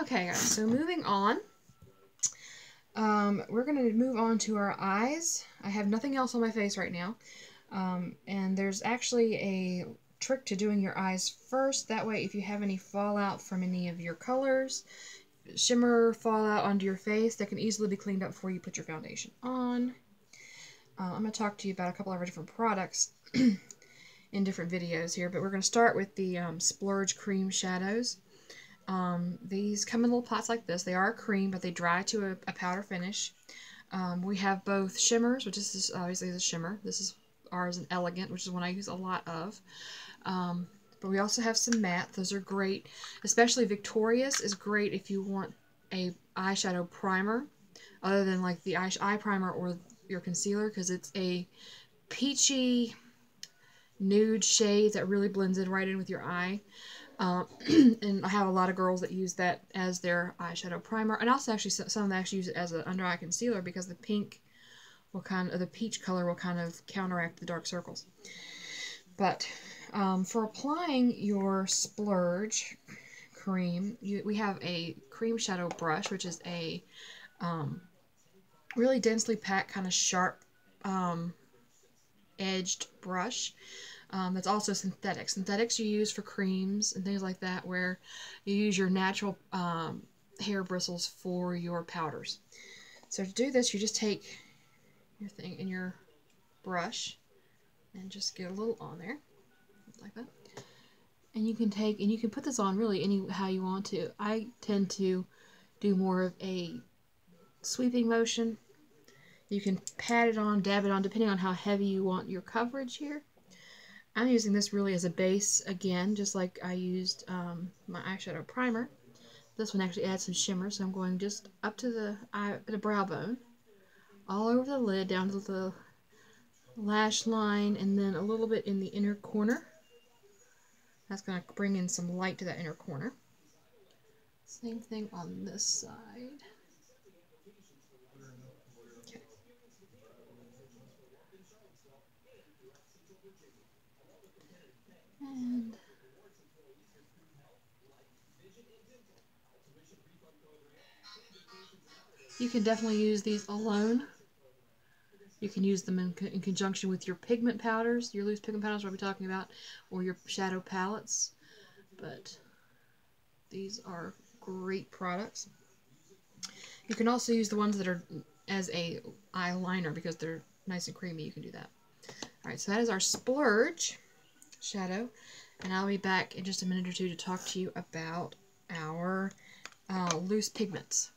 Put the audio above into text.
Okay, guys, so moving on. We're going to move on to our eyes. I have nothing else on my face right now. And there's actually a trick to doing your eyes first. That way, if you have any fallout from any of your colors, shimmer fallout onto your face, that can easily be cleaned up before you put your foundation on. I'm going to talk to you about a couple of our different products in different videos here, but we're going to start with the Splurge cream shadows. These come in little pots like this. They are a cream, but they dry to a powder finish. We have both shimmers, which is obviously the shimmer. This is ours in Elegant, which is one I use a lot of. But we also have some matte. Those are great. Especially Victorious is great if you want a eyeshadow primer, other than like the eye primer or your concealer, because it's a peachy nude shade that really blends in right in with your eye. And I have a lot of girls that use that as their eyeshadow primer, and also actually some of them actually use it as an under eye concealer because the pink will the peach color will kind of counteract the dark circles. But for applying your Splurge cream, we have a cream shadow brush, which is a really densely packed, kind of sharp edged brush. That's also synthetic. Synthetics you use for creams and things like that, where you use your natural hair bristles for your powders. So to do this, you just take your thing in your brush and just get a little on there, like that. And you can put this on really how you want to. I tend to do more of a sweeping motion. You can pat it on, dab it on, depending on how heavy you want your coverage here. I'm using this really as a base again, just like I used my eyeshadow primer. This one actually adds some shimmer, so I'm going just up to the brow bone, all over the lid, down to the lash line, and then a little bit in the inner corner. That's going to bring in some light to that inner corner. Same thing on this side. Okay. And you can definitely use these alone. You can use them in conjunction with your pigment powders, your loose pigment powders, what we're talking about, or your shadow palettes. But these are great products. You can also use the ones that are as a eyeliner because they're nice and creamy. You can do that. Alright, so that is our Splurge shadow, and I'll be back in just a minute or two to talk to you about our loose pigments.